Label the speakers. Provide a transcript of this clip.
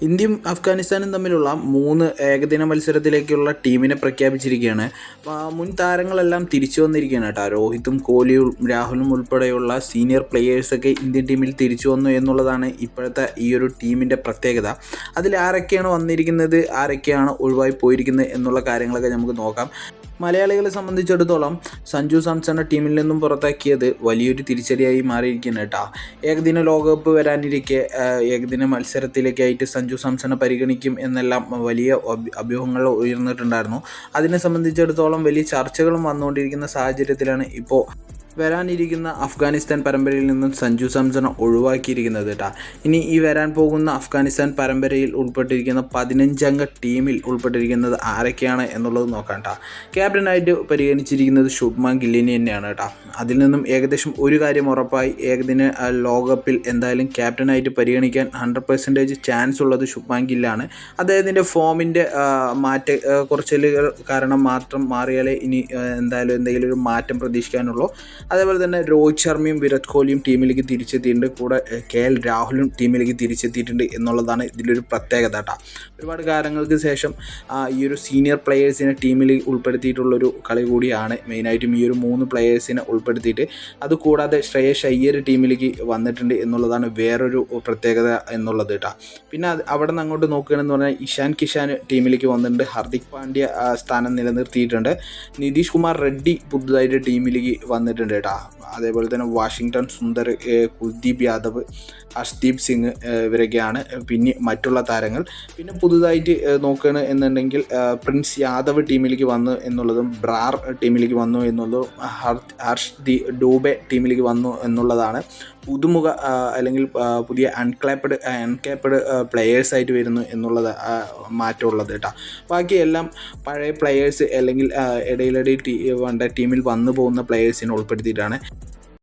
Speaker 1: ഇന്ത്യയും അഫ്ഗാനിസ്ഥാനും തമ്മിലുള്ള 3 ഏകദിന മത്സരത്തിലേക്കുള്ള ടീമിനെ പ്രഖ്യാപിച്ചിരിക്കുകയാണ്. മുൻ താരങ്ങളെല്ലാം തിരിച്ചു വന്നിരിക്കുകയാണ് കേട്ടോ. രോഹിത്തും കോഹ്ലിയും രാഹുലും ഉൾപ്പെടെയുള്ള സീനിയർ പ്ലെയേഴ്സൊക്കെ ഇന്ത്യൻ ടീമിൽ തിരിച്ചു വന്നു എന്നുള്ളതാണ് ഇപ്പോഴത്തെ ഈ ഒരു ടീമിൻ്റെ പ്രത്യേകത. അതിൽ ആരൊക്കെയാണ് വന്നിരിക്കുന്നത്, ആരൊക്കെയാണ് ഒഴിവായി പോയിരിക്കുന്നത് എന്നുള്ള കാര്യങ്ങളൊക്കെ നമുക്ക് നോക്കാം. മലയാളികളെ സംബന്ധിച്ചിടത്തോളം സഞ്ജു സാംസണെ ടീമിൽ നിന്നും പുറത്താക്കിയത് വലിയൊരു തിരിച്ചടിയായി മാറിയിരിക്കുകയാണ് കേട്ടോ. ഏകദിന ലോകകപ്പ് വരാനിരിക്കെ ഏകദിന മത്സരത്തിലേക്കായിട്ട് സഞ്ജു സാംസണെ പരിഗണിക്കും എന്നെല്ലാം വലിയ അഭ്യൂഹങ്ങൾ ഉയർന്നിട്ടുണ്ടായിരുന്നു. അതിനെ സംബന്ധിച്ചിടത്തോളം വലിയ ചർച്ചകളും വന്നുകൊണ്ടിരിക്കുന്ന സാഹചര്യത്തിലാണ് ഇപ്പോൾ വരാനിരിക്കുന്ന അഫ്ഗാനിസ്ഥാൻ പരമ്പരയിൽ നിന്നും സഞ്ജു സാംസണെ ഒഴിവാക്കിയിരിക്കുന്നത് കേട്ടോ. ഇനി ഈ വരാൻ പോകുന്ന അഫ്ഗാനിസ്ഥാൻ പരമ്പരയിൽ ഉൾപ്പെട്ടിരിക്കുന്ന 15 അംഗ ടീമിൽ ഉൾപ്പെട്ടിരിക്കുന്നത് ആരൊക്കെയാണ് എന്നുള്ളത് നോക്കാം കേട്ടോ. ക്യാപ്റ്റനായിട്ട് പരിഗണിച്ചിരിക്കുന്നത് ശുഭ്മാൻ ഗില്ലിനെ തന്നെയാണ് കേട്ടോ. അതിൽ നിന്നും ഏകദേശം ഒരു കാര്യം ഉറപ്പായി, ഏകദിന ലോകകപ്പിൽ എന്തായാലും ക്യാപ്റ്റനായിട്ട് പരിഗണിക്കാൻ 100% ചാൻസ് ഉള്ളത് ശുഭ്മാൻ ഗില്ലാണ്. അദ്ദേഹത്തിൻ്റെ ഫോമിൻ്റെ കുറച്ചിലുകൾ കാരണം മാത്രം മാറിയാലേ ഇനി എന്തായാലും എന്തെങ്കിലും ഒരു മാറ്റം പ്രതീക്ഷിക്കാനുള്ളൂ. അതേപോലെ തന്നെ രോഹിത് ശർമ്മയും വിരാട് കോഹ്ലിയും ടീമിലേക്ക് തിരിച്ചെത്തിയിട്ടുണ്ട്. കൂടെ KL രാഹുലും ടീമിലേക്ക് തിരിച്ചെത്തിയിട്ടുണ്ട് എന്നുള്ളതാണ് ഇതിലൊരു പ്രത്യേകത കേട്ടോ. ഒരുപാട് കാലങ്ങൾക്ക് ശേഷം ഈ ഒരു സീനിയർ പ്ലെയേഴ്സിനെ ടീമിൽ ഉൾപ്പെടുത്തിയിട്ടുള്ളൊരു കളി കൂടിയാണ്. മെയിനായിട്ടും ഈ ഒരു 3 പ്ലെയേഴ്സിനെ ഉൾപ്പെടുത്തിയിട്ട്, അതുകൂടാതെ ശ്രേയസ് അയ്യർ ടീമിലേക്ക് വന്നിട്ടുണ്ട് എന്നുള്ളതാണ് വേറൊരു പ്രത്യേകത എന്നുള്ളത് കേട്ടോ. പിന്നെ അവിടെ നിന്ന് അങ്ങോട്ട് നോക്കുകയാണെന്ന് പറഞ്ഞാൽ ഇഷാൻ കിഷാൻ ടീമിലേക്ക് വന്നിട്ടുണ്ട്. ഹർദിക് പാണ്ഡ്യ സ്ഥാനം നിലനിർത്തിയിട്ടുണ്ട്. നിതീഷ് കുമാർ റെഡ്ഡി പുതുതായിട്ട് ടീമിലേക്ക് വന്നിട്ടുണ്ട് കേട്ടോ. അതേപോലെ തന്നെ വാഷിങ്ടൺ സുന്ദർ, കുൽദീപ് യാദവ്, ഹർഷ്ദീപ് സിംഗ് ഇവരൊക്കെയാണ് പിന്നെ മറ്റുള്ള താരങ്ങൾ. പിന്നെ പുതുതായിട്ട് നോക്കുകയാണ് എന്നുണ്ടെങ്കിൽ പ്രിൻസ് യാദവ് ടീമിലേക്ക് വന്നു എന്നുള്ളതും, ബ്രാർ ടീമിലേക്ക് വന്നു എന്നുള്ളതും, ഹർഷ് ഡൂബെ ടീമിലേക്ക് വന്നു എന്നുള്ളതാണ് പുതുമുഖ അല്ലെങ്കിൽ പുതിയ അൺക്യാപ്ഡ് പ്ലെയേഴ്സായിട്ട് വരുന്നു എന്നുള്ളത് മാറ്റമുള്ളത് കേട്ടോ. ബാക്കിയെല്ലാം പഴയ പ്ലെയേഴ്സ് അല്ലെങ്കിൽ ഇടയിലടി ടീമിൽ വന്നു പോകുന്ന പ്ലെയേഴ്സിനെ ഉൾപ്പെടുത്തിയിട്ടാണ്.